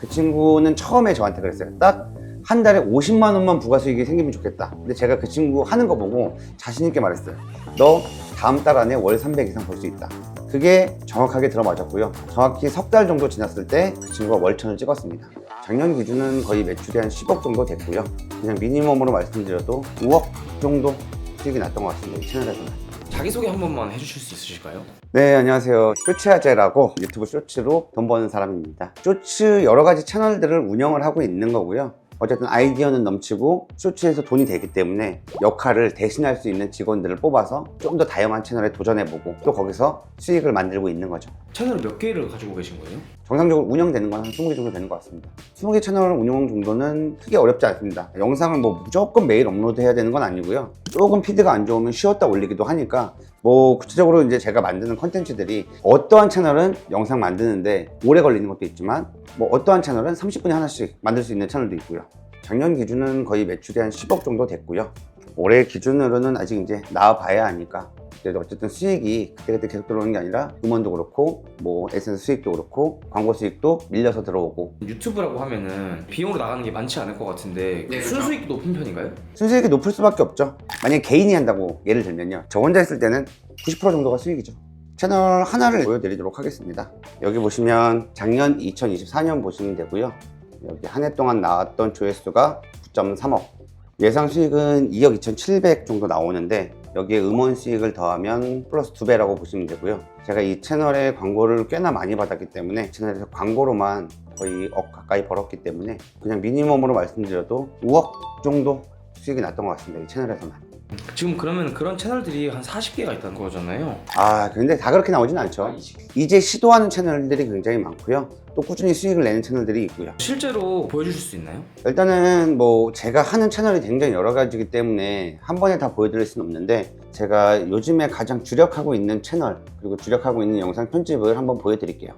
그 친구는 처음에 저한테 그랬어요. 딱 한 달에 50만 원만 부가 수익이 생기면 좋겠다. 근데 제가 그 친구 하는 거 보고 자신 있게 말했어요. 너 다음 달 안에 월 300 이상 벌 수 있다. 그게 정확하게 들어맞았고요. 정확히 석 달 정도 지났을 때 그 친구가 월천을 찍었습니다. 작년 기준은 거의 매출이 한 10억 정도 됐고요. 그냥 미니멈으로 말씀드려도 5억 정도 수익이 났던 것 같습니다. 이 채널에서는. 자기소개 한 번만 해주실 수 있으실까요? 네, 안녕하세요. 쇼츠아재라고 유튜브 쇼츠로 돈 버는 사람입니다. 쇼츠 여러 가지 채널들을 운영을 하고 있는 거고요. 어쨌든 아이디어는 넘치고 쇼츠에서 돈이 되기 때문에 역할을 대신할 수 있는 직원들을 뽑아서 좀 더 다양한 채널에 도전해보고 또 거기서 수익을 만들고 있는 거죠. 채널 몇 개를 가지고 계신 거예요? 정상적으로 운영되는 건 한 20개 정도 되는 것 같습니다. 20개 채널 운영 정도는 크게 어렵지 않습니다. 영상을 뭐 무조건 매일 업로드해야 되는 건 아니고요. 조금 피드가 안 좋으면 쉬었다 올리기도 하니까 뭐 구체적으로 이제 제가 만드는 컨텐츠들이 어떠한 채널은 영상 만드는데 오래 걸리는 것도 있지만 뭐 어떠한 채널은 30분에 하나씩 만들 수 있는 채널도 있고요. 작년 기준은 거의 매출이 한 10억 정도 됐고요. 올해 기준으로는 아직 이제 나와봐야 하니까 그래도 어쨌든 수익이 그때그때 계속 들어오는 게 아니라 음원도 그렇고 뭐 에센스 수익도 그렇고 광고 수익도 밀려서 들어오고. 유튜브라고 하면은 비용으로 나가는 게 많지 않을 것 같은데 네, 그렇죠. 순수익도 높은 편인가요? 순수익이 높을 수밖에 없죠. 만약에 개인이 한다고 예를 들면요, 저 혼자 했을 때는 90% 정도가 수익이죠. 채널 하나를 보여드리도록 하겠습니다. 여기 보시면 작년 2024년 보시면 되고요. 여기 한 해 동안 나왔던 조회수가 9.3억, 예상 수익은 2억 2,700 정도 나오는데 여기에 음원 수익을 더하면 플러스 2배라고 보시면 되고요. 제가 이 채널에 광고를 꽤나 많이 받았기 때문에 채널에서 광고로만 거의 억 가까이 벌었기 때문에 그냥 미니멈으로 말씀드려도 5억 정도 수익이 났던 것 같습니다. 이 채널에서만. 지금 그러면 그런 채널들이 한 40개가 있다는 거잖아요. 근데 다 그렇게 나오진 않죠. 이제 시도하는 채널들이 굉장히 많고요. 또 꾸준히 수익을 내는 채널들이 있고요. 실제로 보여주실 수 있나요? 일단은 뭐 제가 하는 채널이 굉장히 여러 가지이기 때문에 한 번에 다 보여드릴 수는 없는데 제가 요즘에 가장 주력하고 있는 채널 그리고 주력하고 있는 영상 편집을 한번 보여드릴게요.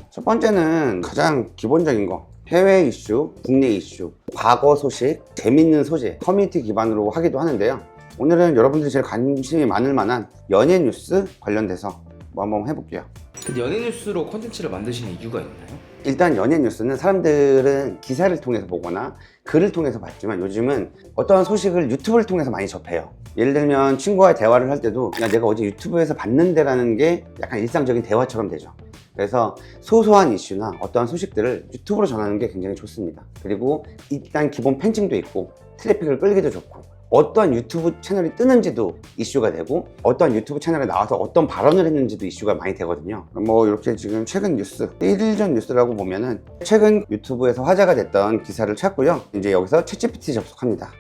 첫 번째는 가장 기본적인 거, 해외 이슈, 국내 이슈, 과거 소식, 재밌는 소재, 커뮤니티 기반으로 하기도 하는데요. 오늘은 여러분들이 제일 관심이 많을 만한 연예 뉴스 관련돼서 뭐 한번 해볼게요. 근데 연예 뉴스로 콘텐츠를 만드시는 이유가 있나요? 일단 연예 뉴스는 사람들은 기사를 통해서 보거나 글을 통해서 봤지만 요즘은 어떠한 소식을 유튜브를 통해서 많이 접해요. 예를 들면 친구와 대화를 할 때도 야, 내가 어제 유튜브에서 봤는데 라는 게 약간 일상적인 대화처럼 되죠. 그래서 소소한 이슈나 어떠한 소식들을 유튜브로 전하는 게 굉장히 좋습니다. 그리고 일단 기본 팬층도 있고 트래픽을 끌기도 좋고 어떠한 유튜브 채널이 뜨는지도 이슈가 되고 어떠한 유튜브 채널에 나와서 어떤 발언을 했는지도 이슈가 많이 되거든요. 뭐 이렇게 지금 최근 뉴스, 1일 전 뉴스라고 보면은 최근 유튜브에서 화제가 됐던 기사를 찾고요. 이제 여기서 챗GPT 접속합니다.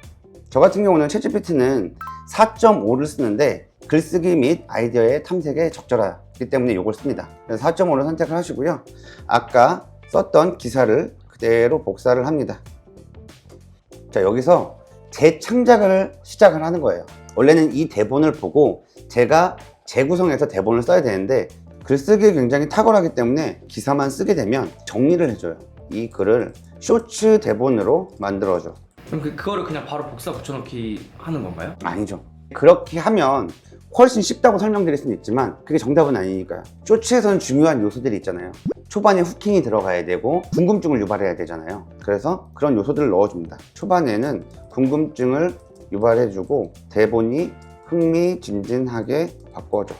저 같은 경우는 챗GPT는 4.5를 쓰는데 글쓰기 및 아이디어의 탐색에 적절하기 때문에 이걸 씁니다. 그래서 4.5를 선택을 하시고요. 아까 썼던 기사를 그대로 복사를 합니다. 자, 여기서 재창작을 시작을 하는 거예요. 원래는 이 대본을 보고 제가 재구성해서 대본을 써야 되는데 글쓰기에 굉장히 탁월하기 때문에 기사만 쓰게 되면 정리를 해줘요. 이 글을 쇼츠 대본으로 만들어줘. 그럼 그거를 그냥 바로 복사 붙여넣기 하는 건가요? 아니죠. 그렇게 하면 훨씬 쉽다고 설명드릴 수는 있지만 그게 정답은 아니니까요. 쇼츠에서는 중요한 요소들이 있잖아요. 초반에 후킹이 들어가야 되고 궁금증을 유발해야 되잖아요. 그래서 그런 요소들을 넣어줍니다. 초반에는 궁금증을 유발해주고 대본이 흥미진진하게 바꿔줘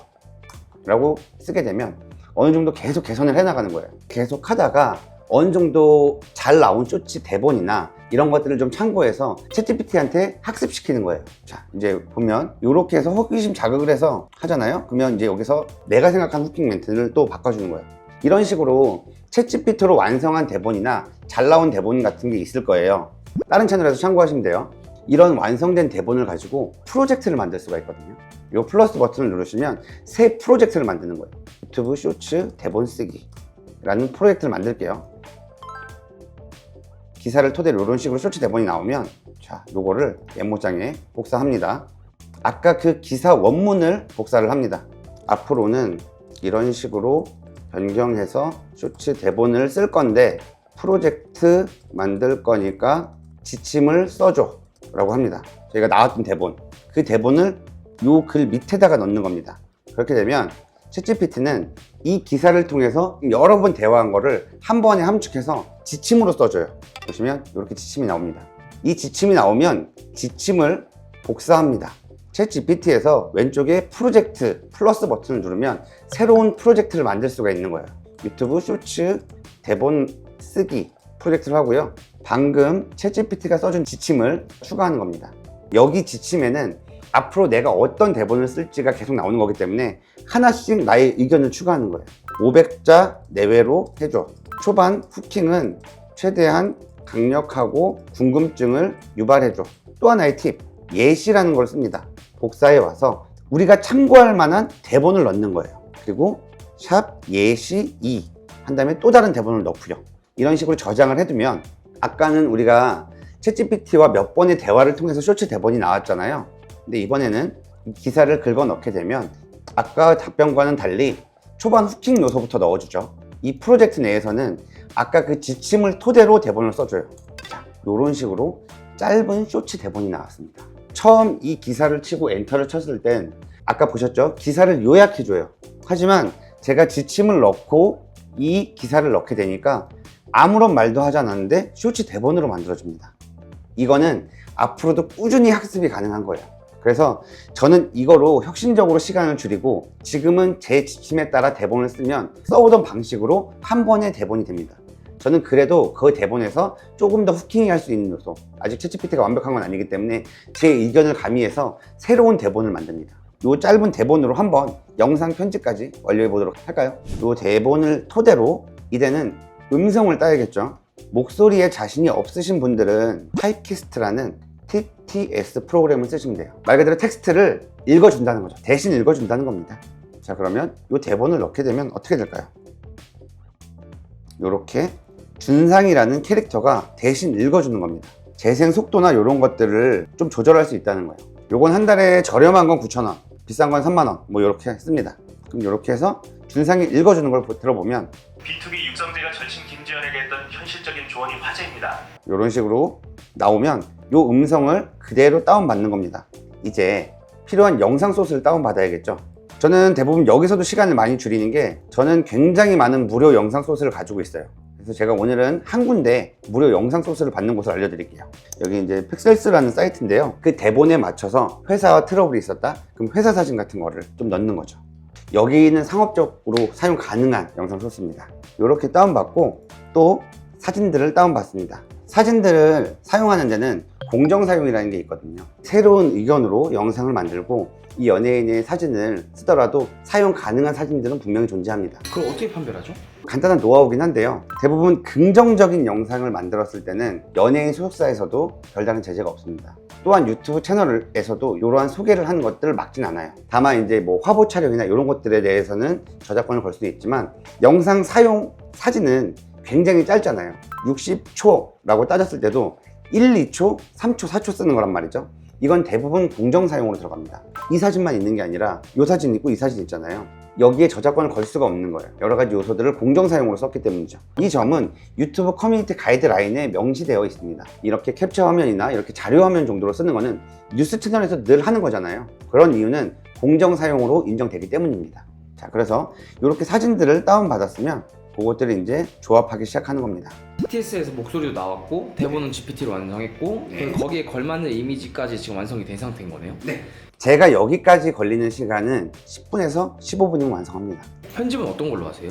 라고 쓰게 되면 어느 정도 계속 개선을 해나가는 거예요. 계속 하다가 어느 정도 잘 나온 쇼츠 대본이나 이런 것들을 좀 참고해서 챗GPT한테 학습시키는 거예요. 자, 이제 보면 이렇게 해서 호기심 자극을 해서 하잖아요. 그러면 이제 여기서 내가 생각한 후킹 멘트를 또 바꿔주는 거예요. 이런 식으로 챗GPT로 완성한 대본이나 잘 나온 대본 같은 게 있을 거예요. 다른 채널에서 참고하시면 돼요. 이런 완성된 대본을 가지고 프로젝트를 만들 수가 있거든요. 이 플러스 버튼을 누르시면 새 프로젝트를 만드는 거예요. 유튜브 쇼츠 대본 쓰기 라는 프로젝트를 만들게요. 기사를 토대로 이런 식으로 쇼츠 대본이 나오면 자, 요거를 메모장에 복사합니다. 아까 그 기사 원문을 복사를 합니다. 앞으로는 이런 식으로 변경해서 쇼츠 대본을 쓸 건데 프로젝트 만들 거니까 지침을 써줘 라고 합니다. 저희가 나왔던 대본, 그 대본을 요 글 밑에다가 넣는 겁니다. 그렇게 되면 챗GPT는 이 기사를 통해서 여러 번 대화한 거를 한 번에 함축해서 지침으로 써줘요. 보시면 이렇게 지침이 나옵니다. 이 지침이 나오면 지침을 복사합니다. 챗GPT에서 왼쪽에 프로젝트 플러스 버튼을 누르면 새로운 프로젝트를 만들 수가 있는 거예요. 유튜브 쇼츠 대본 쓰기 프로젝트를 하고요. 방금 챗GPT가 써준 지침을 추가하는 겁니다. 여기 지침에는 앞으로 내가 어떤 대본을 쓸지가 계속 나오는 거기 때문에 하나씩 나의 의견을 추가하는 거예요. 500자 내외로 해줘. 초반 후킹은 최대한 강력하고 궁금증을 유발해줘. 또 하나의 팁, 예시라는 걸 씁니다. 복사해 와서 우리가 참고할 만한 대본을 넣는 거예요. 그리고 샵 예시 2 한 다음에 또 다른 대본을 넣고요. 이런 식으로 저장을 해두면 아까는 우리가 챗GPT와 몇 번의 대화를 통해서 쇼츠 대본이 나왔잖아요. 근데 이번에는 이 기사를 긁어 넣게 되면 아까 답변과는 달리 초반 후킹 요소부터 넣어주죠. 이 프로젝트 내에서는 아까 그 지침을 토대로 대본을 써줘요. 자, 이런 식으로 짧은 쇼츠 대본이 나왔습니다. 처음 이 기사를 치고 엔터를 쳤을 땐 아까 보셨죠? 기사를 요약해줘요. 하지만 제가 지침을 넣고 이 기사를 넣게 되니까 아무런 말도 하지 않았는데 쇼츠 대본으로 만들어줍니다. 이거는 앞으로도 꾸준히 학습이 가능한 거예요. 그래서 저는 이거로 혁신적으로 시간을 줄이고 지금은 제 지침에 따라 대본을 쓰면 써오던 방식으로 한 번에 대본이 됩니다. 저는 그래도 그 대본에서 조금 더 후킹이 할 수 있는 요소, 아직 챗GPT가 완벽한 건 아니기 때문에 제 의견을 가미해서 새로운 대본을 만듭니다. 이 짧은 대본으로 한번 영상 편집까지 완료해 보도록 할까요? 이 대본을 토대로 이제는 음성을 따야겠죠. 목소리에 자신이 없으신 분들은 타입캐스트라는 TTS 프로그램을 쓰시면 돼요. 말 그대로 텍스트를 읽어준다는 거죠. 대신 읽어준다는 겁니다. 자, 그러면 이 대본을 넣게 되면 어떻게 될까요? 이렇게 준상이라는 캐릭터가 대신 읽어주는 겁니다. 재생 속도나 이런 것들을 좀 조절할 수 있다는 거예요. 요건 한 달에 저렴한 건 9,000원, 비싼 건 3만원 뭐 이렇게 씁니다. 그럼 이렇게 해서 준상이 읽어주는 걸 들어보면 B2B 육성재가 절친 김지현에게 했던 현실적인 조언이 화제입니다. 이런 식으로 나오면 이 음성을 그대로 다운받는 겁니다. 이제 필요한 영상 소스를 다운받아야겠죠. 저는 대부분 여기서도 시간을 많이 줄이는 게 저는 굉장히 많은 무료 영상 소스를 가지고 있어요. 그래서 제가 오늘은 한 군데 무료 영상 소스를 받는 곳을 알려드릴게요. 여기 이제 픽셀스라는 사이트인데요. 그 대본에 맞춰서 회사와 트러블이 있었다? 그럼 회사 사진 같은 거를 좀 넣는 거죠. 여기는 상업적으로 사용 가능한 영상 소스입니다. 이렇게 다운받고 또 사진들을 다운받습니다. 사진들을 사용하는 데는 공정사용이라는 게 있거든요. 새로운 의견으로 영상을 만들고 이 연예인의 사진을 쓰더라도 사용 가능한 사진들은 분명히 존재합니다. 그걸 어떻게 판별하죠? 간단한 노하우긴 한데요. 대부분 긍정적인 영상을 만들었을 때는 연예인 소속사에서도 별다른 제재가 없습니다. 또한 유튜브 채널에서도 이러한 소개를 하는 것들을 막진 않아요. 다만 이제 뭐 화보 촬영이나 이런 것들에 대해서는 저작권을 걸 수도 있지만 영상 사용 사진은 굉장히 짧잖아요. 60초라고 따졌을 때도 1, 2초, 3초, 4초 쓰는 거란 말이죠. 이건 대부분 공정 사용으로 들어갑니다. 이 사진만 있는 게 아니라 이 사진 있고 이 사진 있잖아요. 여기에 저작권을 걸 수가 없는 거예요. 여러 가지 요소들을 공정 사용으로 썼기 때문이죠. 이 점은 유튜브 커뮤니티 가이드라인에 명시되어 있습니다. 이렇게 캡처 화면이나 이렇게 자료 화면 정도로 쓰는 거는 뉴스 채널에서 늘 하는 거잖아요. 그런 이유는 공정 사용으로 인정되기 때문입니다. 자, 그래서 이렇게 사진들을 다운받았으면 그것들을 이제 조합하기 시작하는 겁니다. TTS에서 목소리도 나왔고 대본은 GPT로 완성했고 네. 거기에 걸맞는 이미지까지 지금 완성이 된 상태인 거네요. 네. 제가 여기까지 걸리는 시간은 10분에서 15분이면 완성합니다. 편집은 어떤 걸로 하세요?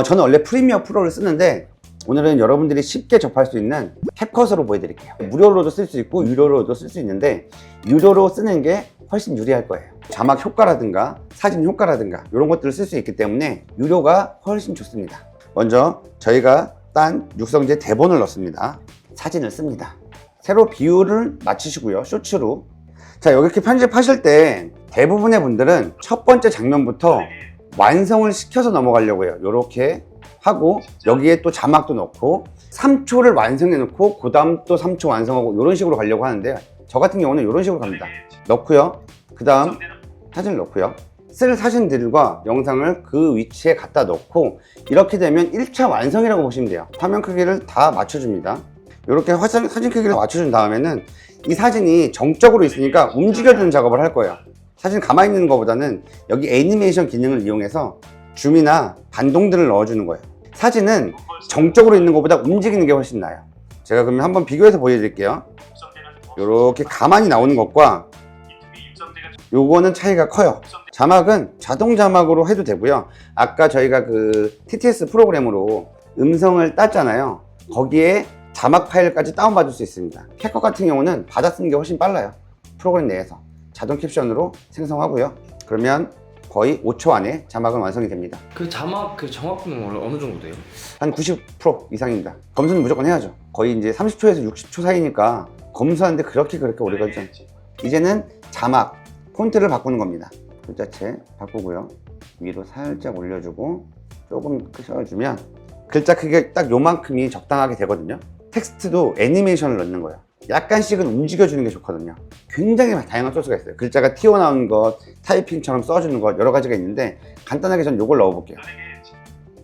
저는 원래 프리미어 프로를 쓰는데 오늘은 여러분들이 쉽게 접할 수 있는 캡컷으로 보여드릴게요. 무료로도 쓸 수 있고 유료로도 쓸 수 있는데 유료로 쓰는 게 훨씬 유리할 거예요. 자막 효과라든가 사진 효과라든가 이런 것들을 쓸 수 있기 때문에 유료가 훨씬 좋습니다. 먼저 저희가 딴 육성재 대본을 넣습니다. 사진을 씁니다. 세로 비율을 맞추시고요. 쇼츠로. 자, 이렇게 편집하실 때 대부분의 분들은 첫 번째 장면부터 완성을 시켜서 넘어가려고 해요. 이렇게 하고 여기에 또 자막도 넣고 3초를 완성해 놓고 그 다음 또 3초 완성하고 이런 식으로 가려고 하는데 저 같은 경우는 이런 식으로 갑니다. 넣고요. 그 다음 사진을 넣고요. 쓸 사진들과 영상을 그 위치에 갖다 놓고 이렇게 되면 1차 완성이라고 보시면 돼요. 화면 크기를 다 맞춰줍니다. 이렇게 사진 크기를 맞춰준 다음에는 이 사진이 정적으로 있으니까 움직여주는 작업을 할 거예요. 사진 가만히 있는 것보다는 여기 애니메이션 기능을 이용해서 줌이나 반동들을 넣어주는 거예요. 사진은 정적으로 있는 것보다 움직이는 게 훨씬 나아요. 제가 그러면 한번 비교해서 보여드릴게요. 이렇게 가만히 나오는 것과 요거는 차이가 커요. 자막은 자동 자막으로 해도 되고요. 아까 저희가 그 TTS 프로그램으로 음성을 땄잖아요. 거기에 자막 파일까지 다운받을 수 있습니다. 캡컷 같은 경우는 받아 쓰는 게 훨씬 빨라요. 프로그램 내에서 자동 캡션으로 생성하고요. 그러면 거의 5초 안에 자막은 완성이 됩니다. 그 자막 그 정확도는 어느 정도 돼요? 한 90% 이상입니다. 검수는 무조건 해야죠. 거의 이제 30초에서 60초 사이니까 검수하는데 그렇게 오래 걸리지 않죠. 이제는 자막 폰트를 바꾸는 겁니다. 글자체 바꾸고요. 위로 살짝 올려주고 조금 끄셔주면 글자 크기가 딱 요만큼이 적당하게 되거든요. 텍스트도 애니메이션을 넣는 거예요. 약간씩은 움직여주는 게 좋거든요. 굉장히 다양한 소스가 있어요. 글자가 튀어나오는 것, 타이핑처럼 써주는 것 여러 가지가 있는데 간단하게 전 이걸 넣어볼게요.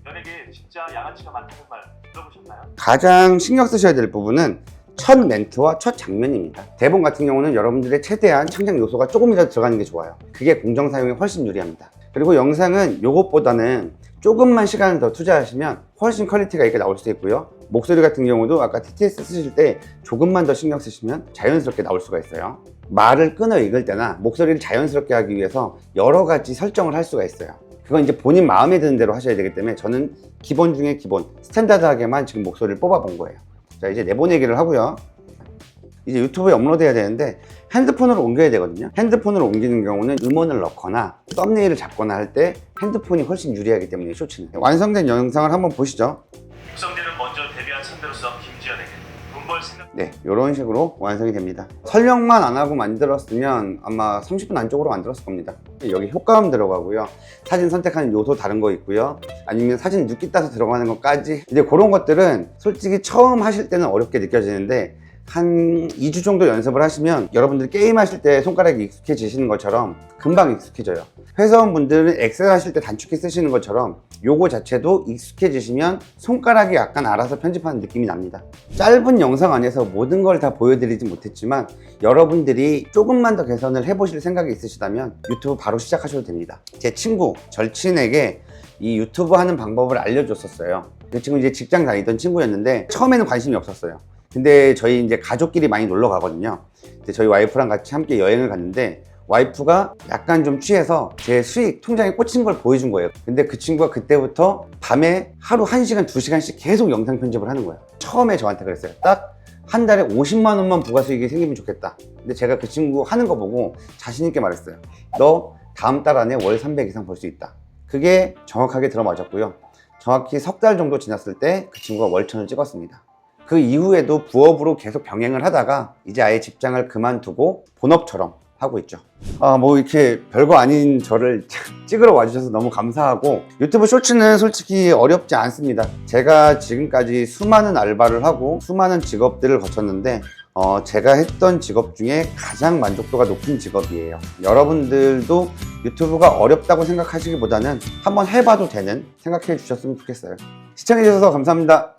연예계에 진짜 양아치가 많다는 말 들어보셨나요? 가장 신경 쓰셔야 될 부분은 첫 멘트와 첫 장면입니다. 대본 같은 경우는 여러분들의 최대한 창작 요소가 조금이라도 들어가는 게 좋아요. 그게 공정 사용에 훨씬 유리합니다. 그리고 영상은 이것보다는 조금만 시간을 더 투자하시면 훨씬 퀄리티가 있게 나올 수 있고요. 목소리 같은 경우도 아까 TTS 쓰실 때 조금만 더 신경 쓰시면 자연스럽게 나올 수가 있어요. 말을 끊어 읽을 때나 목소리를 자연스럽게 하기 위해서 여러 가지 설정을 할 수가 있어요. 그건 이제 본인 마음에 드는 대로 하셔야 되기 때문에 저는 기본 중에 기본, 스탠다드하게만 지금 목소리를 뽑아본 거예요. 자, 이제 내보내기를 하고요. 이제 유튜브에 업로드해야 되는데 핸드폰으로 옮겨야 되거든요. 핸드폰으로 옮기는 경우는 음원을 넣거나 썸네일을 잡거나 할 때 핸드폰이 훨씬 유리하기 때문에 쇼츠는. 완성된 영상을 한번 보시죠. 육성재는 먼저 데뷔한 선배로서 김지현에게 돈 벌 생각. 네, 이런 식으로 완성이 됩니다. 설명만 안 하고 만들었으면 아마 30분 안쪽으로 만들었을 겁니다. 여기 효과음 들어가고요. 사진 선택하는 요소 다른 거 있고요. 아니면 사진 눕기 따서 들어가는 것까지. 이제 그런 것들은 솔직히 처음 하실 때는 어렵게 느껴지는데 한 2주 정도 연습을 하시면 여러분들 게임 하실 때 손가락이 익숙해지시는 것처럼 금방 익숙해져요. 회사원분들은 엑셀 하실 때 단축키 쓰시는 것처럼 요거 자체도 익숙해지시면 손가락이 약간 알아서 편집하는 느낌이 납니다. 짧은 영상 안에서 모든 걸 다 보여드리진 못했지만 여러분들이 조금만 더 개선을 해보실 생각이 있으시다면 유튜브 바로 시작하셔도 됩니다. 제 친구, 절친에게 이 유튜브 하는 방법을 알려줬었어요. 그 친구 이제 직장 다니던 친구였는데 처음에는 관심이 없었어요. 근데 저희 이제 가족끼리 많이 놀러 가거든요. 근데 저희 와이프랑 같이 함께 여행을 갔는데 와이프가 약간 좀 취해서 제 수익 통장에 꽂힌 걸 보여준 거예요. 근데 그 친구가 그때부터 밤에 하루 1시간, 2시간씩 계속 영상 편집을 하는 거예요. 처음에 저한테 그랬어요. 딱 한 달에 50만 원만 부가 수익이 생기면 좋겠다. 근데 제가 그 친구 하는 거 보고 자신 있게 말했어요. 너 다음 달 안에 월 300 이상 벌 수 있다. 그게 정확하게 들어맞았고요. 정확히 석 달 정도 지났을 때 그 친구가 월 1000을 찍었습니다. 그 이후에도 부업으로 계속 병행을 하다가 이제 아예 직장을 그만두고 본업처럼 하고 있죠. 뭐 이렇게 별거 아닌 저를 찍으러 와주셔서 너무 감사하고 유튜브 쇼츠는 솔직히 어렵지 않습니다. 제가 지금까지 수많은 알바를 하고 수많은 직업들을 거쳤는데 제가 했던 직업 중에 가장 만족도가 높은 직업이에요. 여러분들도 유튜브가 어렵다고 생각하시기보다는 한번 해봐도 되는 생각해 주셨으면 좋겠어요. 시청해 주셔서 감사합니다.